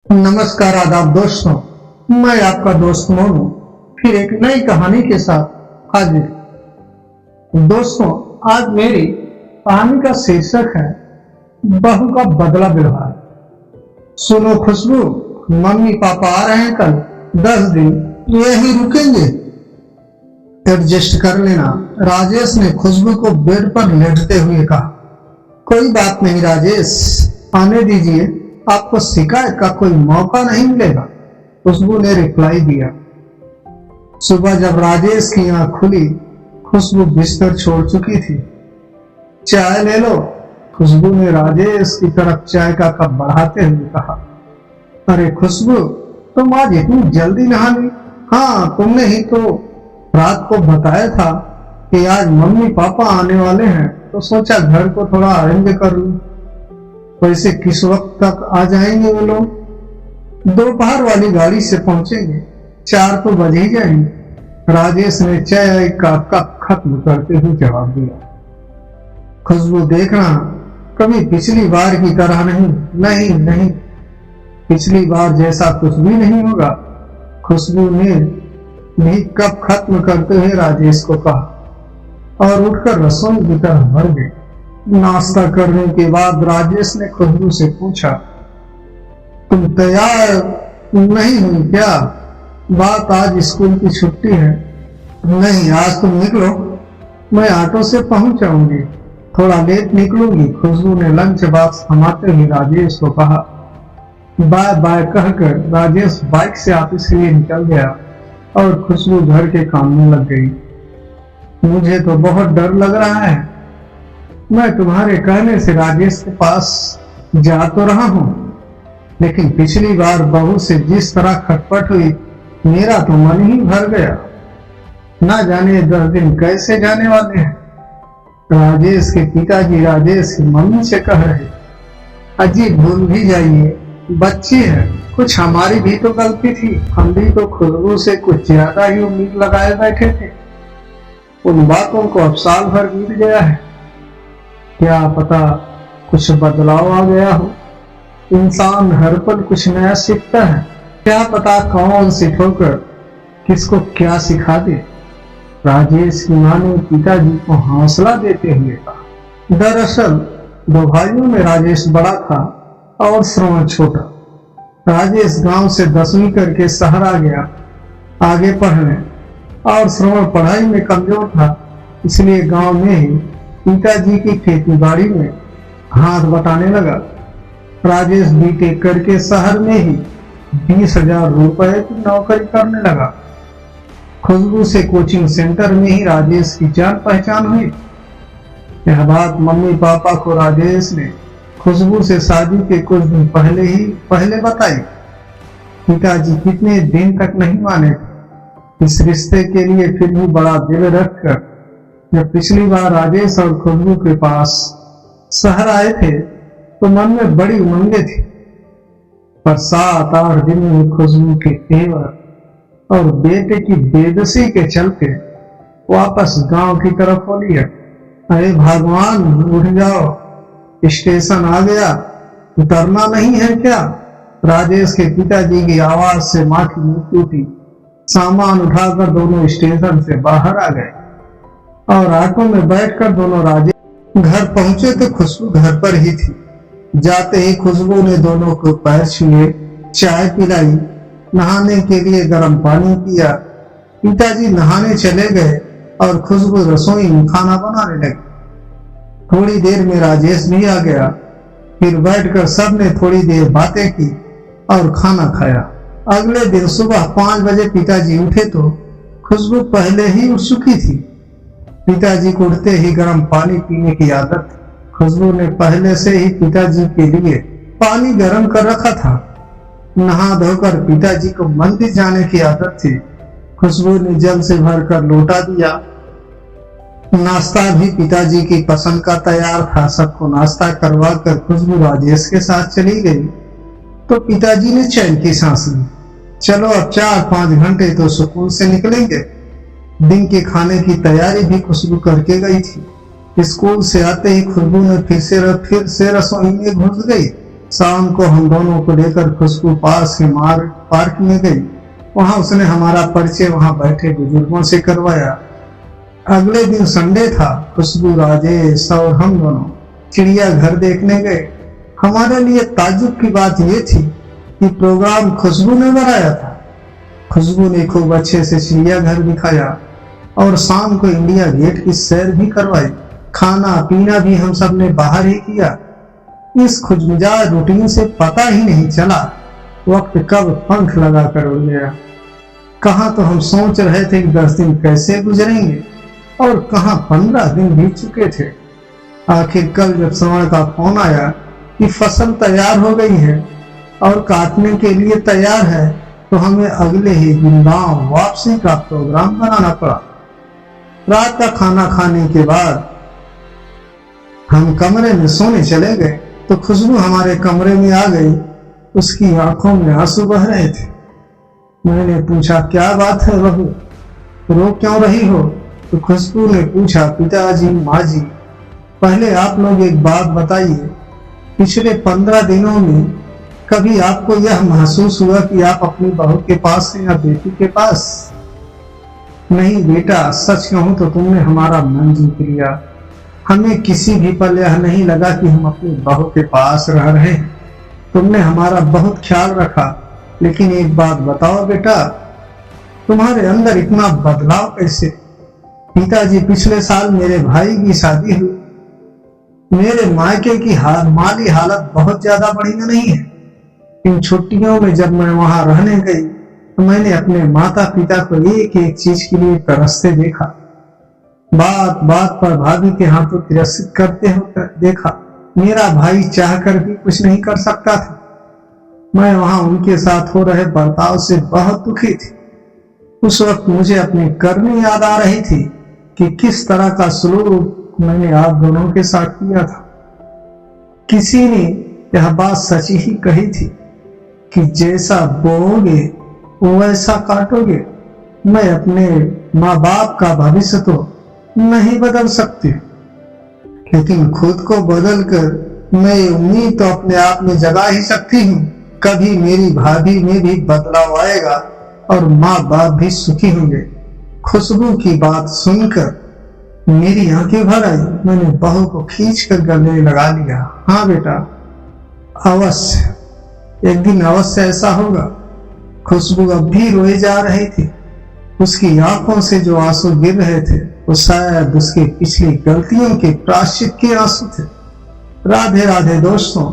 नमस्कार आदाब दोस्तों, मैं आपका दोस्त मोनू फिर एक नई कहानी के साथ हाजिर। दोस्तों, आज मेरी कहानी का शीर्षक है बहू का बदला व्यवहार। सुनो खुशबू, मम्मी पापा आ रहे हैं कल, 10 दिन यही रुकेंगे, एडजस्ट कर लेना। राजेश ने खुशबू को बेड पर लेटते हुए कहा। कोई बात नहीं राजेश, आने दीजिए, आपको शिकायत का कोई मौका नहीं मिलेगा, खुशबू ने रिप्लाई दिया। सुबह जब राजेश की आंख खुली, खुशबू बिस्तर छोड़ चुकी थी। चाय ले लो, खुशबू ने राजेश की तरफ चाय का कप बढ़ाते हुए कहा। अरे खुशबू, तुम आज इतनी जल्दी नहा ली? हाँ, तुमने ही तो रात को बताया था कि आज मम्मी पापा आने वाले हैं, तो सोचा घर को थोड़ा अरेंज कर लूं। वैसे किस वक्त तक आ जाएंगे वो लोग? दोपहर वाली गाड़ी से पहुंचेंगे, 4 तो बज ही जाएंगे, राजेश ने चाय का कप खत्म करते हुए जवाब दिया। खुशबू देखना, कभी पिछली बार की तरह नहीं, पिछली बार जैसा कुछ भी नहीं होगा, खुशबू ने भी कप खत्म करते हुए राजेश को कहा और उठकर रसोई की तरफ बढ़ गई। नाश्ता करने के बाद राजेश ने खुशबू से पूछा, तुम तैयार नहीं हुई क्या? बात आज स्कूल की छुट्टी है। नहीं, आज तुम निकलो, मैं ऑटो से पहुंच जाऊंगी, थोड़ा लेट निकलूंगी, खुशबू ने लंच बॉक्स थमाते हुए राजेश को कहा। बाय बाय कहकर राजेश बाइक से ऑफिस के लिए निकल गया और खुशबू घर के काम में लग गई। मुझे तो बहुत डर लग रहा है, मैं तुम्हारे कहने से राजेश के पास जा तो रहा हूं, लेकिन पिछली बार बहू से जिस तरह खटपट हुई, मेरा तो मन ही भर गया। ना जाने 10 दिन कैसे जाने वाले हैं। राजेश के पिताजी राजेश की मम्मी से कह रहे, अजी भूल भी जाइए, बच्ची है, कुछ हमारी भी तो गलती थी, हम भी तो खुशबू से कुछ ज्यादा ही उम्मीद लगाए बैठे थे। उन बातों को अब साल भर बीत गया है, क्या पता कुछ बदलाव आ गया हो। इंसान हर पल कुछ नया सीखता है, क्या पता कौन सी ठोकर किसको क्या सिखा दे। राजेश की मां ने पिताजी को हौसला देते हुए कहा। दरअसल 2 भाइयों में राजेश बड़ा था और श्रवण छोटा। राजेश गांव से 10वीं करके शहर आ गया आगे पढ़ने, और श्रवण पढ़ाई में कमजोर था, इसलिए गांव में ही पिताजी की खेती बाड़ी में हाथ बटाने लगा। राजेश बीटेक करके शहर में ही 20,000 रुपए की नौकरी करने लगा। खुशबू से कोचिंग सेंटर में ही राजेश की जान पहचान हुई। यह बात मम्मी पापा को राजेश ने खुशबू से शादी के कुछ दिन पहले बताई। पिताजी कितने दिन तक नहीं माने इस रिश्ते के लिए, फिर भी बड़ा दिल रखकर जब पिछली बार राजेश और खुशबू के पास शहर आए थे तो मन में बड़ी उमंगें थी, पर 7-8 दिन में खुशबू के तेवर और बेटे की बेबसी के चलते वापस गांव की तरफ हो लिया। अरे भगवान, उठ जाओ, स्टेशन आ गया, उतरना नहीं है क्या? राजेश के पिताजी की आवाज से मां की नींद टूटी। सामान उठाकर दोनों स्टेशन से बाहर आ गए और ऑटो में बैठकर दोनों राजेश घर पहुंचे तो खुशबू घर पर ही थी। जाते ही खुशबू ने दोनों को पैर छुए, चाय पिलाई, नहाने के लिए गर्म पानी पिया। पिताजी नहाने चले गए और खुशबू रसोई में खाना बनाने लगी। थोड़ी देर में राजेश भी आ गया, फिर बैठकर सबने थोड़ी देर बातें की और खाना खाया। अगले दिन सुबह 5 बजे पिताजी उठे तो खुशबू पहले ही उठ चुकी थी। पिताजी को उठते ही गर्म पानी पीने की आदत थी। खुशबू ने पहले से ही पिताजी के लिए पानी गर्म कर रखा था। नहा धोकर पिताजी को मंदिर जाने की आदत थी। खुशबू ने जल से भरकर लोटा दिया। नाश्ता भी पिताजी की पसंद का तैयार था। सबको नाश्ता करवा कर खुशबू राजेश के साथ चली गई तो पिताजी ने चैन की सांस ली। चलो अब 4-5 घंटे तो सुकून से निकलेंगे। दिन के खाने की तैयारी भी खुशबू करके गई थी। स्कूल से आते ही खुशबू ने फिर से रसोई में घुस गई। शाम को हम दोनों को लेकर खुशबू पास के पार्क में गई। वहां उसने हमारा परिचय वहां बैठे बुजुर्गों से करवाया। अगले दिन संडे था। खुशबू, राजेश और हम दोनों चिड़ियाघर देखने गए। हमारे लिए ताज्जुब की बात यह थी कि प्रोग्राम खुशबू ने बनाया था। खुशबू ने खूब अच्छे से चिड़ियाघर दिखाया और शाम को इंडिया गेट की सैर भी करवाई। खाना पीना भी हम सब ने बाहर ही किया। इस खुशमिजाज रूटीन से पता ही नहीं चला वक्त कब पंख लगा कर उड़ गया। कहाँ तो हम सोच रहे थे कि 10 दिन कैसे गुजरेंगे और कहाँ 15 दिन बीत चुके थे। आखिर कल जब श्रवण का फोन आया कि फसल तैयार हो गई है और काटने के लिए तैयार है, तो हमें अगले ही दिन गांव वापसी का प्रोग्राम बनाना पड़ा। रात का खाना खाने के बाद हम कमरे में सोने चले गए तो खुशबू हमारे कमरे में आ गई। उसकी आंखों में आंसू बह रहे थे। मैंने पूछा, क्या बात है बहू, रो क्यों रही हो? तो खुशबू ने पूछा, पिताजी, माँ जी, पहले आप लोग एक बात बताइए, पिछले 15 दिनों में कभी आपको यह महसूस हुआ कि आप अपनी बहू के पास हैं या बेटी के पास? नहीं बेटा, सच कहूं तो तुमने हमारा मन जीत लिया। हमें किसी भी पल यह नहीं लगा कि हम अपनी बहू के पास रह रहे हैं। तुमने हमारा बहुत ख्याल रखा। लेकिन एक बात बताओ बेटा, तुम्हारे अंदर इतना बदलाव कैसे? पिताजी, पिछले साल मेरे भाई की शादी हुई। मेरे मायके की माली हालत बहुत ज्यादा बढ़िया नहीं है। इन छुट्टियों में जब मैं वहां रहने गई तो मैंने अपने माता पिता को एक एक चीज के लिए तरसते देखा। बात बात पर भाभी के हाथों तिरस्कृत करते हुए देखा। मेरा भाई चाहकर भी कुछ नहीं कर सकता था। मैं वहां उनके साथ हो रहे बर्ताव से बहुत दुखी थी। उस वक्त मुझे अपनी करनी याद आ रही थी कि किस तरह का सलूक मैंने आप दोनों के साथ किया था। किसी ने यह बात सच ही कही थी कि जैसा बोओगे वैसा काटोगे। मैं अपने माँ बाप का भविष्य तो नहीं बदल सकती, लेकिन खुद को बदलकर मैं ये उम्मीद तो अपने आप में जगा ही सकती हूँ, कभी मेरी भाभी में भी बदलाव आएगा और माँ बाप भी सुखी होंगे। खुशबू की बात सुनकर मेरी आंखें भर आई। मैंने बहू को खींचकर गले लगा लिया। हाँ बेटा, अवश्य एक दिन अवश्य ऐसा होगा। खुशबू अब भी रोए जा रही थी। उसकी आंखों से जो आंसू गिर रहे थे वो शायद उसकी पिछली गलतियों के प्रायश्चित के आंसू थे। राधे राधे दोस्तों।